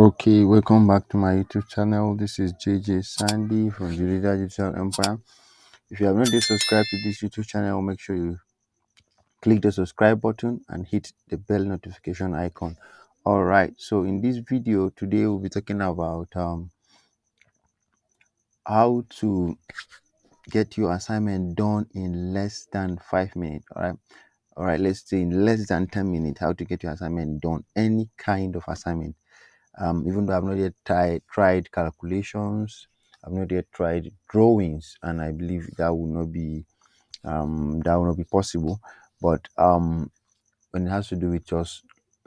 Okay, welcome back to my YouTube channel. This is JJ Sandy from the Leader Digital Empire. If you have not yet subscribed to this YouTube channel, make sure you click the subscribe button and hit the bell notification icon. All right, so in this video today we'll be talking about how to get your assignment done in less than 5 minutes. All right, let's say in less than 10 minutes, how to get your assignment done, any kind of assignment. Even though I've not yet tried calculations, I've not yet tried drawings, and I believe that will not be possible. But when it has to do with just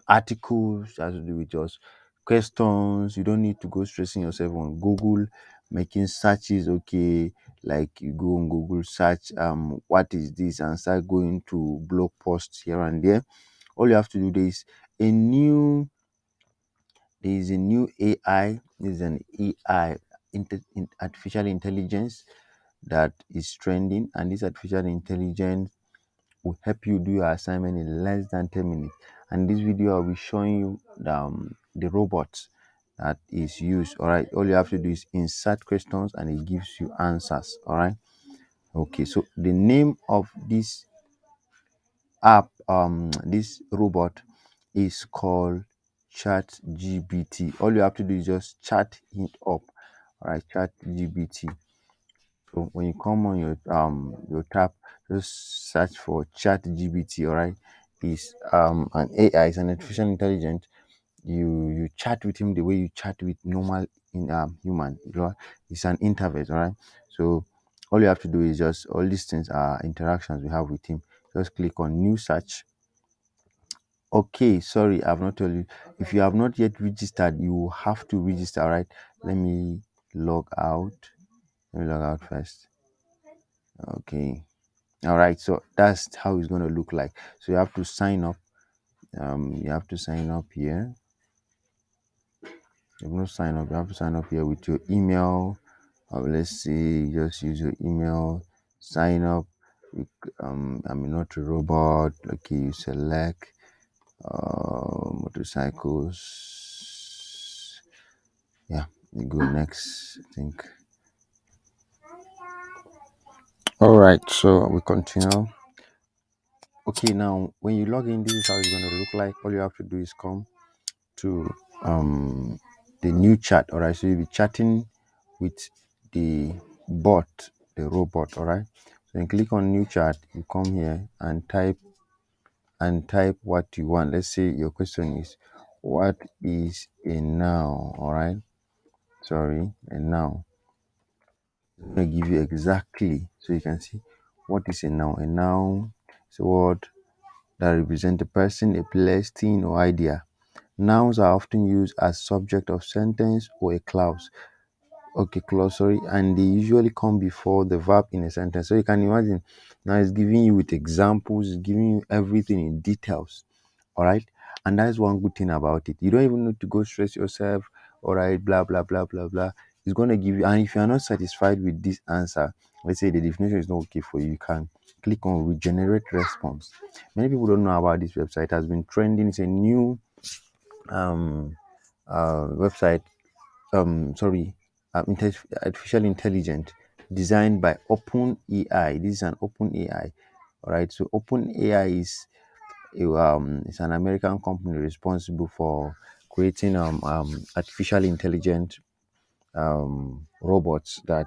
articles, it has to do with just questions, you don't need to go stressing yourself on Google, making searches. Okay, like you go on Google, search what is this, and start going to blog posts here and there. All you have to do a new there is a new AI, there's an AI, artificial intelligence, that is trending, and this artificial intelligence will help you do your assignment in less than 10 minutes. And this video, I'll be showing you the robot that is used. All right, all you have to do is insert questions and it gives you answers. All right, okay, so the name of this app, this robot, is called chatGPT. All you have to do is just chat it up. All right, chatGPT. So when you come on your tab, just search for chatGPT. All right, is an AI, is an artificial intelligence. You chat with him the way you chat with normal in human. It's an interface. All right, so all you have to do is just, all these things are interactions we have with him. Just click on new search. Okay, sorry, I've not told you. If you have not yet registered, you have to register. All right, let me log out. Let me log out first. Okay, all right, so that's how it's going to look like. So you have to sign up. You have to sign up here. You have no sign up. You have to sign up here with your email. Let's see, just use your email. Sign up. I'm not a robot. Okay, you select motorcycles. Yeah, you go next, I think. All right, so we continue. Okay, now when you log in, this is how it's going to look like. All you have to do is come to the new chat. All right, so you'll be chatting with the bot, the robot. All right, so you click on new chat. You come here and type what you want. Let's say your question is, what is a noun? All right, sorry, a noun. I'm going to give you exactly, so you can see what is a noun. A noun is a word that represents a person, a place, thing, or idea. Nouns are often used as subject of sentence or a clause. Okay, clause, sorry, and they usually come before the verb in a sentence. So you can imagine now it's giving you with examples, it's giving you everything in details. All right, and that's one good thing about it. You don't even need to go stress yourself. All right, blah blah blah blah blah. It's gonna give you, and if you are not satisfied with this answer, let's say the definition is not okay for you, you can click on regenerate response. Many people don't know about this website. It has been trending. It's a new website, sorry, artificial intelligence designed by OpenAI. This is an OpenAI. All right, so OpenAI is an American company responsible for creating artificial intelligence robots that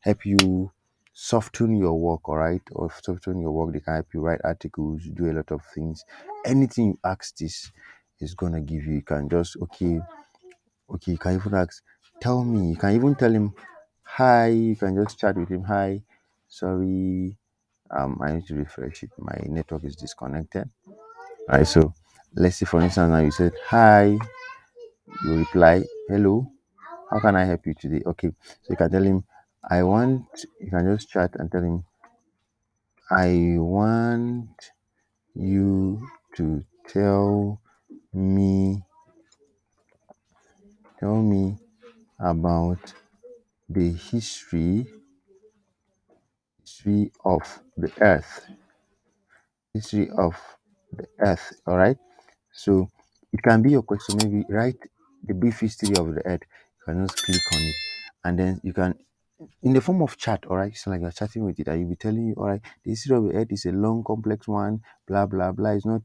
help you soften your work. All right, or soften your work. They can help you write articles, do a lot of things. Anything you ask, this is gonna give you. You can just, okay, you can even ask, tell me, you can even tell him hi. You can just chat with him, hi, sorry, I need to refresh it, my network is disconnected. All right, so let's say for instance now you said hi, you reply, hello, how can I help you today? Okay, so you can tell him, you can just chat and tell him, I want you to me tell me about the history of the earth. History of the earth. All right, so it can be your question. Maybe write the brief history of the earth. You can just click on it, and then you can, in the form of chat, all right? So like you're chatting with it, and you'll be telling you, all right, the history of the earth is a long, complex one, blah blah blah. It's not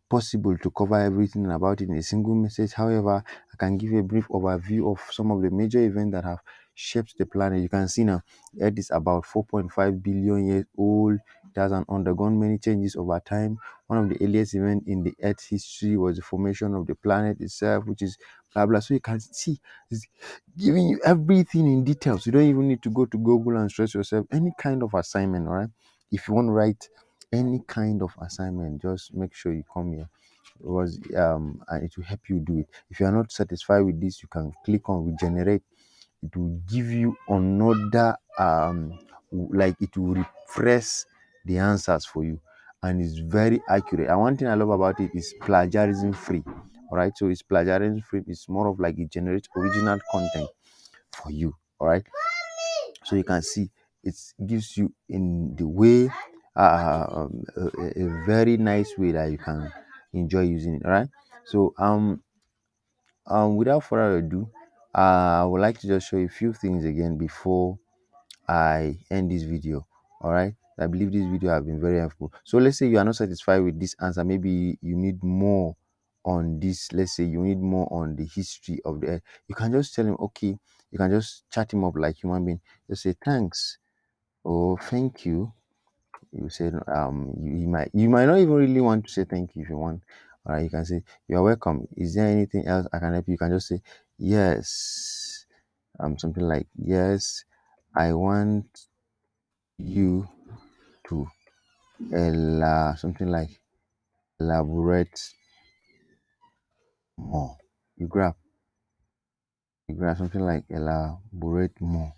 possible to cover everything about it in a single message. However, I can give you a brief overview of some of the major events that have shaped the planet. You can see now, Earth is about 4.5 billion years old. It has undergone many changes over time. One of the earliest events in the Earth's history was the formation of the planet itself, which is blah blah. So you can see it's giving you everything in details. You don't even need to go to Google and stress yourself. Any kind of assignment, all right? If you want to write any kind of assignment, just make sure you come here, because and it will help you do it. If you are not satisfied with this, you can click on regenerate. It will give you another like it will refresh the answers for you, and it's very accurate. And one thing I love about it is plagiarism free. All right, so it's plagiarism free. It's more of like it generates original content for you. All right, so you can see it gives you in the way a very nice way that you can enjoy using it. All right, so without further ado, I would like to just show you a few things again before I end this video. All right, I believe this video have been very helpful. So let's say you are not satisfied with this answer, maybe you need more on this. Let's say you need more on the history of the earth. You can just tell him, okay, you can just chat him up like human being. Just say thanks or thank you. You said you might not even really want to say thank you. If you want, all right, you can say you're welcome. Is there anything else I can help you? You can just say yes, something like yes, I want you to something like elaborate more. You grab something like elaborate more,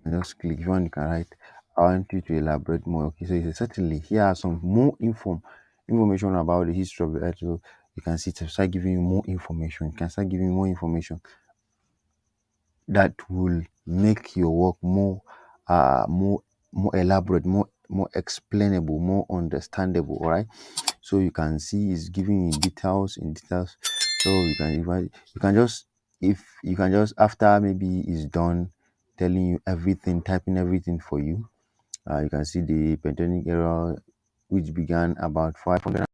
and just click. If you want, you can write I want you to elaborate more. Okay, so you say certainly here are some more information about the history of the earth. So you can see to start giving you more information. You can start giving you more information that will make your work more elaborate, more explainable, more understandable. All right, so you can see it's giving you details in details. So you can just, if you can just, after maybe it's done telling you everything, typing everything for you, you can see the pentatonic era, which began about 500